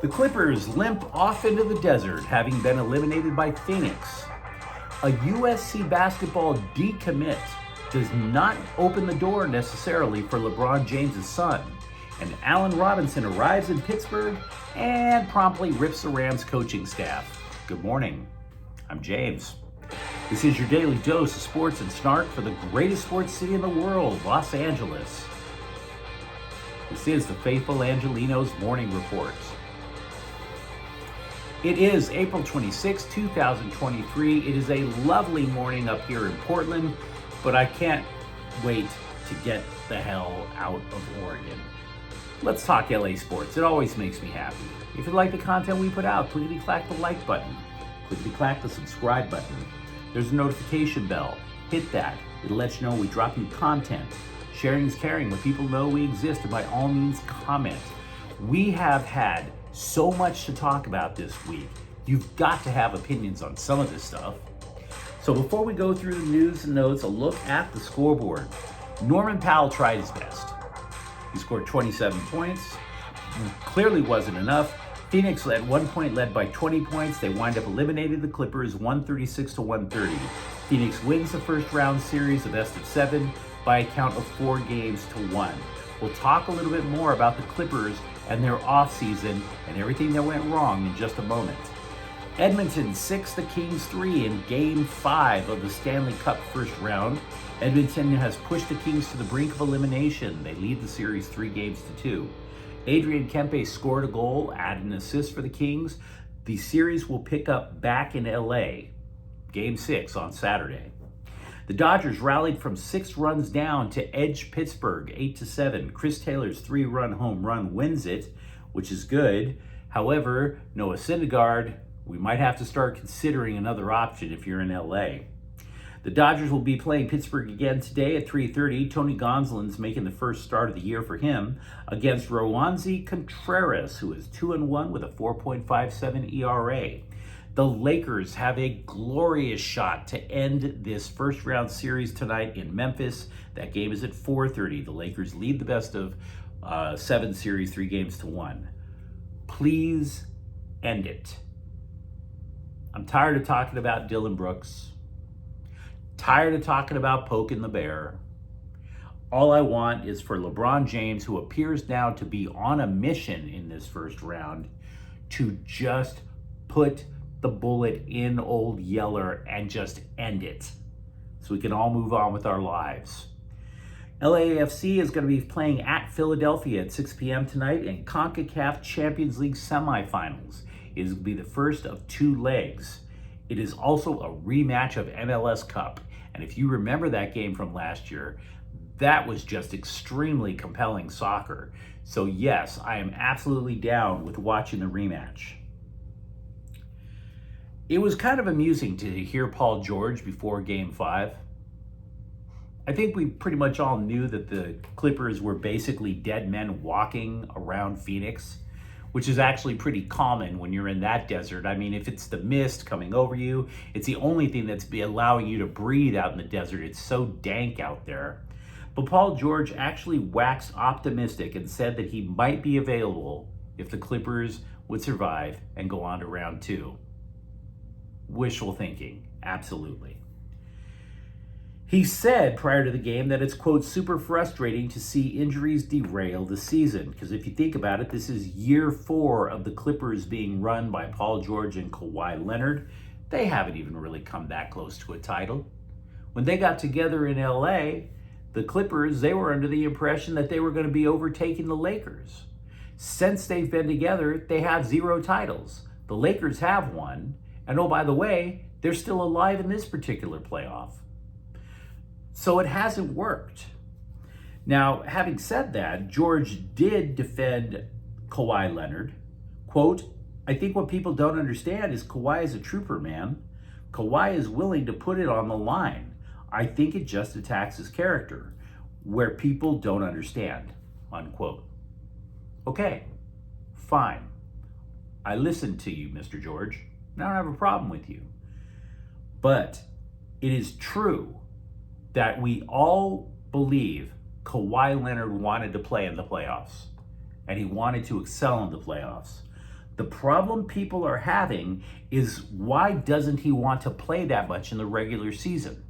The Clippers limp off into the desert, having been eliminated by Phoenix. A USC basketball decommit does not open the door necessarily for LeBron James' son. And Allen Robinson arrives in Pittsburgh and promptly rips the Rams coaching staff. Good morning. I'm James. This is your daily dose of sports and snark for the greatest sports city in the world, Los Angeles. This is the faithful Angelenos morning report. It is April 26, 2023. It is a lovely morning up here in Portland, but I can't wait to get the hell out of Oregon. Let's talk LA sports. It always makes me happy. If you like the content we put out, clickety-clack the like button. Clickety-clack the subscribe button. There's a notification bell. Hit that. It'll let you know we drop new content. Sharing is caring. Let people know we exist, and by all means, comment. We have had so much to talk about this week. You've got to have opinions on some of this stuff. So before we go through the news and notes, a look at the scoreboard. Norman Powell tried his best. He scored 27 points. Clearly wasn't enough. Phoenix at one point led by 20 points. They wind up eliminating the Clippers 136-130. Phoenix wins the first round series, a best of 7, by a count of 4 games to 1. We'll talk a little bit more about the Clippers and their offseason and everything that went wrong in just a moment. Edmonton 6, the Kings 3 in Game 5 of the Stanley Cup first round. Edmonton has pushed the Kings to the brink of elimination. They lead the series 3 games to 2. Adrian Kempe scored a goal, added an assist for the Kings. The series will pick up back in LA, Game 6 on Saturday. The Dodgers rallied from 6 runs down to edge Pittsburgh 8-7. Chris Taylor's 3-run home run wins it, which is good. However, Noah Syndergaard, we might have to start considering another option if you're in LA. The Dodgers will be playing Pittsburgh again today at 3:30. Tony Gonsolin's making the first start of the year for him against Roansy Contreras, who is 2-1 with a 4.57 ERA. The Lakers have a glorious shot to end this first round series tonight in Memphis. That game is at 4:30. The Lakers lead the best of 7 series 3 games to 1. Please end it. I'm tired of talking about Dylan Brooks. Tired of talking about poking the bear. All I want is for LeBron James, who appears now to be on a mission in this first round, to just put the bullet in old Yeller and just end it so we can all move on with our lives. LAFC is going to be playing at Philadelphia at 6 p.m. tonight in CONCACAF Champions League semifinals. It is going to be the first of 2 legs. It is also a rematch of MLS Cup. And if you remember that game from last year, that was just extremely compelling soccer. So yes, I am absolutely down with watching the rematch. It was kind of amusing to hear Paul George before Game 5. I think we pretty much all knew that the Clippers were basically dead men walking around Phoenix, which is actually pretty common when you're in that desert. I mean, if it's the mist coming over you, it's the only thing that's allowing you to breathe out in the desert. It's so dank out there. But Paul George actually waxed optimistic and said that he might be available if the Clippers would survive and go on to round 2. Wishful thinking, absolutely. He said prior to the game that it's, quote, super frustrating to see injuries derail the season. Because if you think about it, this is year 4 of the Clippers being run by Paul George and Kawhi Leonard. They haven't even really come that close to a title. When they got together in LA, the Clippers, they were under the impression that they were going to be overtaking the Lakers. Since they've been together, they have 0 titles. The Lakers have 1. And oh, by the way, they're still alive in this particular playoff. So it hasn't worked. Now, having said that, George did defend Kawhi Leonard. Quote, I think what people don't understand is Kawhi is a trooper, man. Kawhi is willing to put it on the line. I think it just attacks his character, where people don't understand, unquote. Okay, fine. I listened to you, Mr. George. I don't have a problem with you. But it is true that we all believe Kawhi Leonard wanted to play in the playoffs, and he wanted to excel in the playoffs. The problem people are having is, why doesn't he want to play that much in the regular season?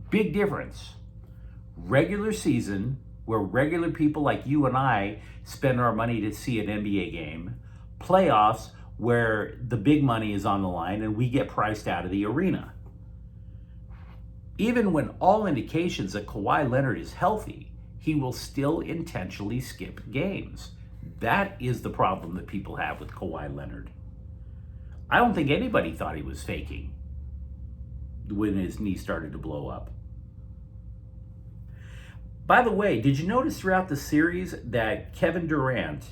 Big difference. Regular season, where regular people like you and I spend our money to see an NBA game. Playoffs, where the big money is on the line and we get priced out of the arena. Even when all indications that Kawhi Leonard is healthy, he will still intentionally skip games. That is the problem that people have with Kawhi Leonard. I don't think anybody thought he was faking when his knee started to blow up. By the way, did you notice throughout the series that Kevin Durant,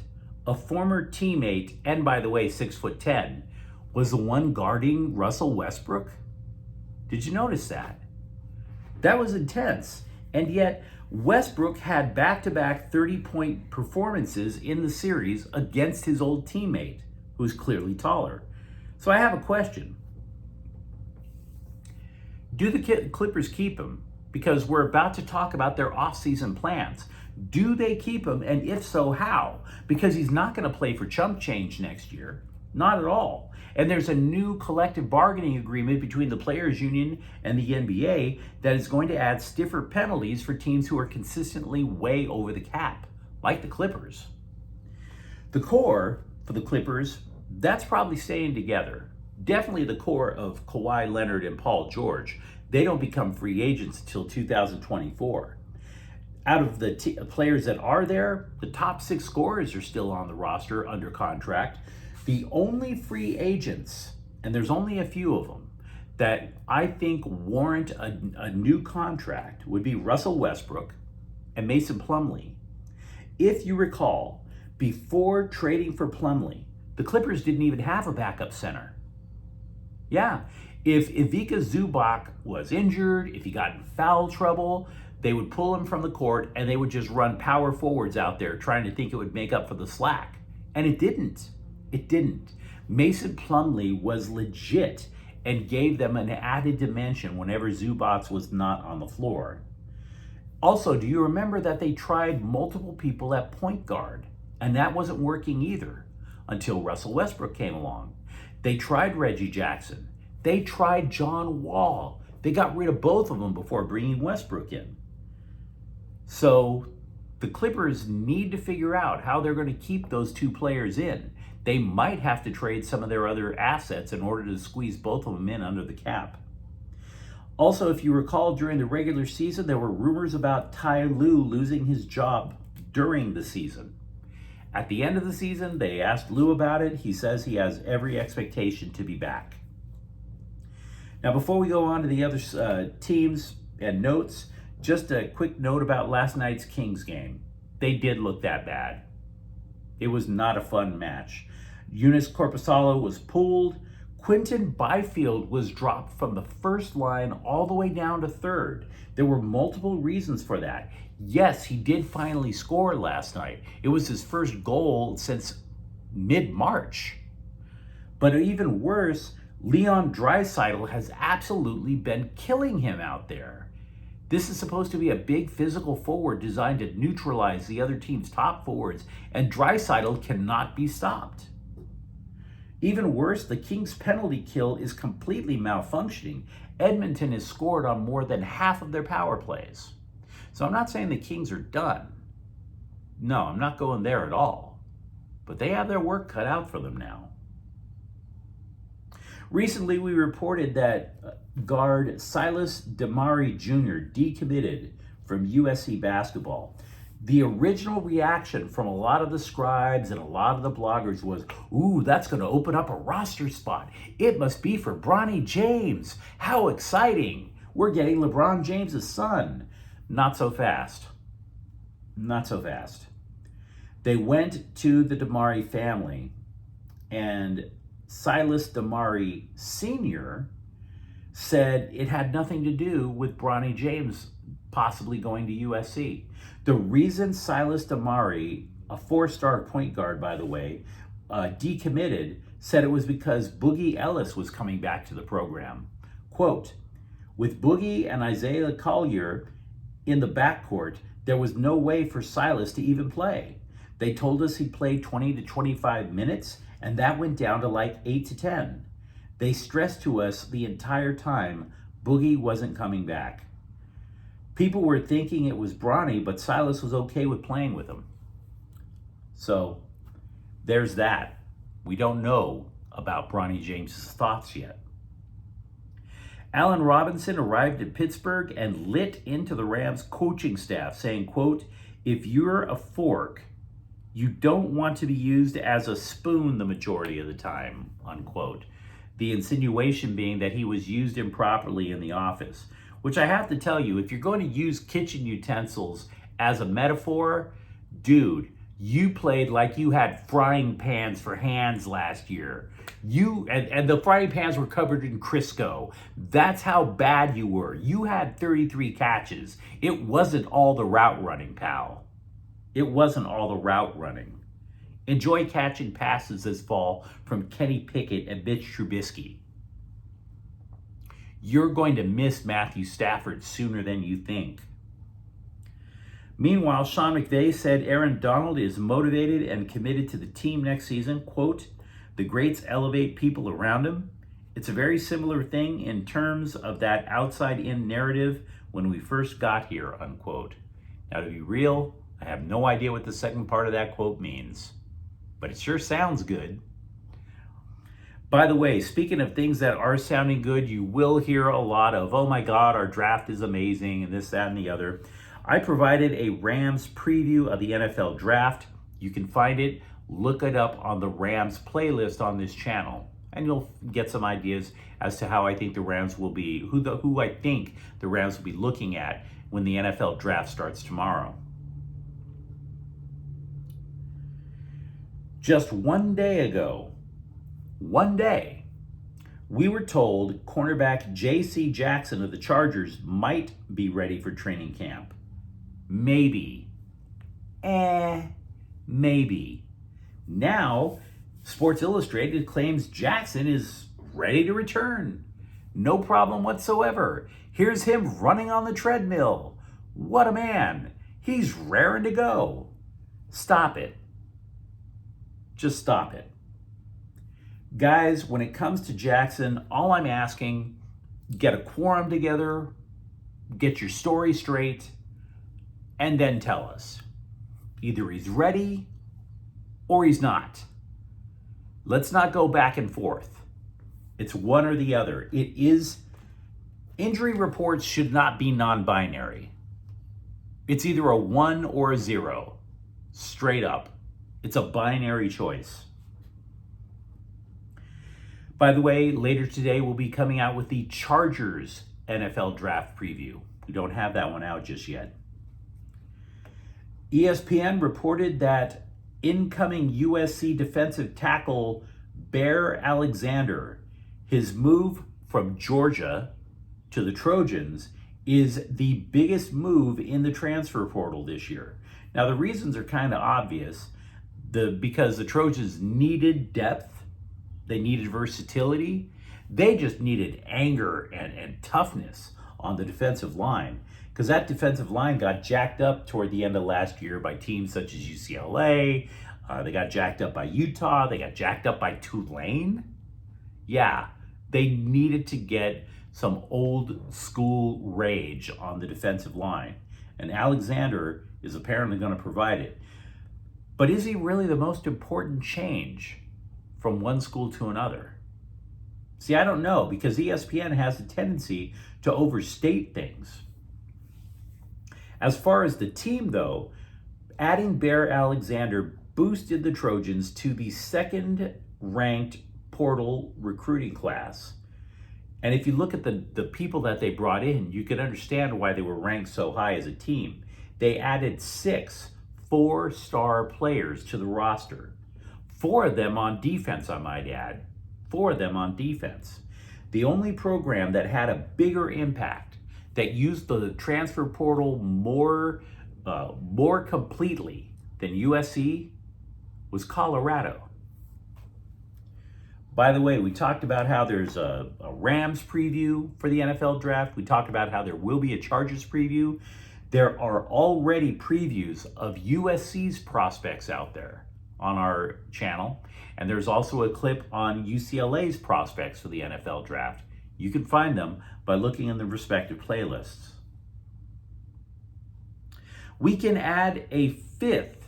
a former teammate, and by the way, 6'10", was the one guarding Russell Westbrook? Did you notice that? That was intense. And yet, Westbrook had back-to-back 30-point performances in the series against his old teammate, who's clearly taller. So I have a question. Do the Clippers keep him? Because we're about to talk about their offseason plans. Do they keep him? And if so, how? Because he's not going to play for chump change next year. Not at all. And there's a new collective bargaining agreement between the Players Union and the NBA that is going to add stiffer penalties for teams who are consistently way over the cap, like the Clippers. The core for the Clippers, that's probably staying together. Definitely the core of Kawhi Leonard and Paul George. They don't become free agents until 2024. Out of the players that are there, the top 6 scorers are still on the roster under contract. The only free agents, and there's only a few of them, that I think warrant a new contract would be Russell Westbrook and Mason Plumlee. If you recall, before trading for Plumlee, the Clippers didn't even have a backup center. Yeah, if Ivica Zubac was injured, if he got in foul trouble, they would pull him from the court and they would just run power forwards out there trying to think it would make up for the slack. And it didn't. It didn't. Mason Plumlee was legit and gave them an added dimension whenever Zubac was not on the floor. Also, do you remember that they tried multiple people at point guard? And that wasn't working either until Russell Westbrook came along. They tried Reggie Jackson. They tried John Wall. They got rid of both of them before bringing Westbrook in. So the Clippers need to figure out how they're going to keep those 2 players in. They might have to trade some of their other assets in order to squeeze both of them in under the cap. Also, if you recall, during the regular season, there were rumors about Ty Lue losing his job during the season. At the end of the season, they asked Lue about it. He says he has every expectation to be back. Now, before we go on to the other teams and notes, just a quick note about last night's Kings game. They did look that bad. It was not a fun match. Eunice Korpisalo was pulled. Quinton Byfield was dropped from the first line all the way down to third. There were multiple reasons for that. Yes, he did finally score last night. It was his first goal since mid-March. But even worse, Leon Draisaitl has absolutely been killing him out there. This is supposed to be a big physical forward designed to neutralize the other team's top forwards, and Draisaitl cannot be stopped. Even worse, the Kings' penalty kill is completely malfunctioning. Edmonton has scored on more than half of their power plays. So I'm not saying the Kings are done. No, I'm not going there at all. But they have their work cut out for them now. Recently, we reported that guard Silas Damari Jr. decommitted from USC basketball. The original reaction from a lot of the scribes and a lot of the bloggers was, ooh, that's going to open up a roster spot. It must be for Bronny James. How exciting. We're getting LeBron James' son. Not so fast. Not so fast. They went to the Damari family, and Silas Damari Sr. said it had nothing to do with Bronny James possibly going to USC. The reason Silas Damari, a 4-star point guard, by the way, decommitted, said it was because Boogie Ellis was coming back to the program. Quote, with Boogie and Isaiah Collier in the backcourt, there was no way for Silas to even play. They told us he'd play 20 to 25 minutes, and that went down to like 8 to 10. They stressed to us the entire time Boogie wasn't coming back. People were thinking it was Bronny, but Silas was okay with playing with him. So there's that. We don't know about Bronny James's thoughts yet. Allen Robinson arrived at Pittsburgh and lit into the Rams coaching staff, saying, quote, "If you're a fork, you don't want to be used as a spoon the majority of the time," unquote. The insinuation being that he was used improperly in the office, which I have to tell you, if you're going to use kitchen utensils as a metaphor, dude, you played like you had frying pans for hands last year. And the frying pans were covered in Crisco. That's how bad you were. You had 33 catches. It wasn't all the route running, pal. It wasn't all the route running. Enjoy catching passes this fall from Kenny Pickett and Mitch Trubisky. You're going to miss Matthew Stafford sooner than you think. Meanwhile, Sean McVay said Aaron Donald is motivated and committed to the team next season. Quote, "The greats elevate people around him. It's a very similar thing in terms of that outside-in narrative when we first got here," unquote. Now, to be real, I have no idea what the second part of that quote means, but it sure sounds good. By the way, speaking of things that are sounding good, you will hear a lot of, "Oh my God, our draft is amazing," and this, that, and the other. I provided a Rams preview of the NFL draft. You can find it, look it up on the Rams playlist on this channel, and you'll get some ideas as to how I think the Rams will be, who I think the Rams will be looking at when the NFL draft starts tomorrow. Just one day ago, we were told cornerback J.C. Jackson of the Chargers might be ready for training camp. Maybe. Maybe. Now, Sports Illustrated claims Jackson is ready to return. No problem whatsoever. Here's him running on the treadmill. What a man. He's raring to go. Stop it. Just stop it. Guys, when it comes to Jackson, all I'm asking, get a quorum together, get your story straight, and then tell us. Either he's ready or he's not. Let's not go back and forth. It's one or the other. Injury reports should not be non-binary. It's either a 1 or a 0. Straight up. It's a binary choice. By the way, later today we'll be coming out with the Chargers NFL draft preview. We don't have that one out just yet. ESPN reported that incoming USC defensive tackle Bear Alexander, his move from Georgia to the Trojans, is the biggest move in the transfer portal this year. Now, the reasons are kind of obvious. Because the Trojans needed depth, they needed versatility, they just needed anger and toughness on the defensive line. Because that defensive line got jacked up toward the end of last year by teams such as UCLA. They got jacked up by Utah. They got jacked up by Tulane. Yeah, they needed to get some old school rage on the defensive line. And Alexander is apparently going to provide it. But is he really the most important change from one school to another? See, I don't know, because ESPN has a tendency to overstate things. As far as the team, though, adding Bear Alexander boosted the Trojans to the second-ranked portal recruiting class. And if you look at the people that they brought in, you can understand why they were ranked so high as a team. They added 6 4-star players to the roster. 4 of them on defense, I might add. 4 of them on defense. The only program that had a bigger impact, that used the transfer portal more completely than USC, was Colorado. By the way, we talked about how there's a Rams preview for the NFL draft. We talked about how there will be a Chargers preview. There are already previews of USC's prospects out there on our channel, and there's also a clip on UCLA's prospects for the NFL draft. You can find them by looking in the respective playlists. We can add a fifth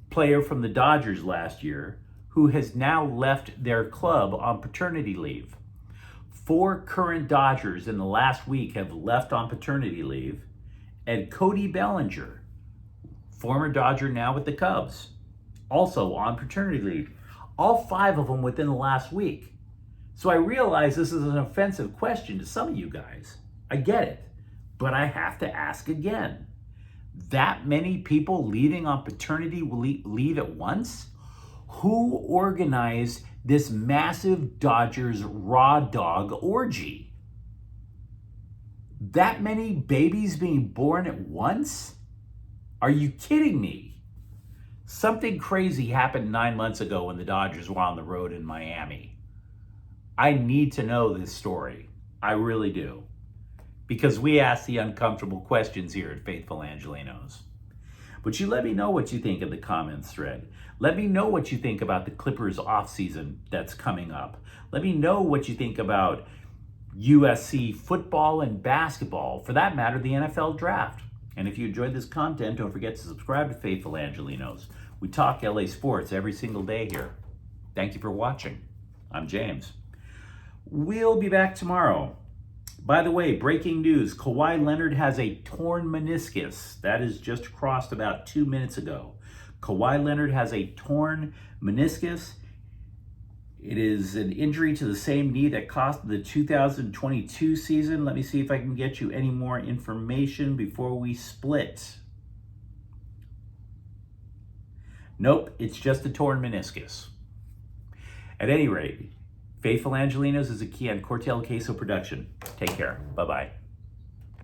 player from the Dodgers last year who has now left their club on paternity leave. 4 current Dodgers in the last week have left on paternity leave, and Cody Bellinger, former Dodger now with the Cubs, also on paternity leave. All 5 of them within the last week. So I realize this is an offensive question to some of you guys. I get it, but I have to ask again. That many people leaving on paternity leave at once? Who organized this massive Dodgers raw dog orgy? That many babies being born at once? Are you kidding me? Something crazy happened 9 months ago when the Dodgers were on the road in Miami. I need to know this story. I really do. Because we ask the uncomfortable questions here at Faithful Angelenos. But you let me know what you think in the comments thread. Let me know what you think about the Clippers offseason that's coming up. Let me know what you think about USC football and basketball, for that matter, the NFL draft. And if you enjoyed this content, don't forget to subscribe to Faithful Angelenos. We talk LA sports every single day here. Thank you for watching. I'm James. We'll be back tomorrow. By the way, breaking news, Kawhi Leonard has a torn meniscus. That is just crossed about 2 minutes ago. Kawhi Leonard has a torn meniscus. It is an injury to the same knee that cost the 2022 season. Let me see if I can get you any more information before we split. Nope, it's just a torn meniscus. At any rate, Faithful Angelenos is a Kian Cortel Queso production. Take care. Bye-bye.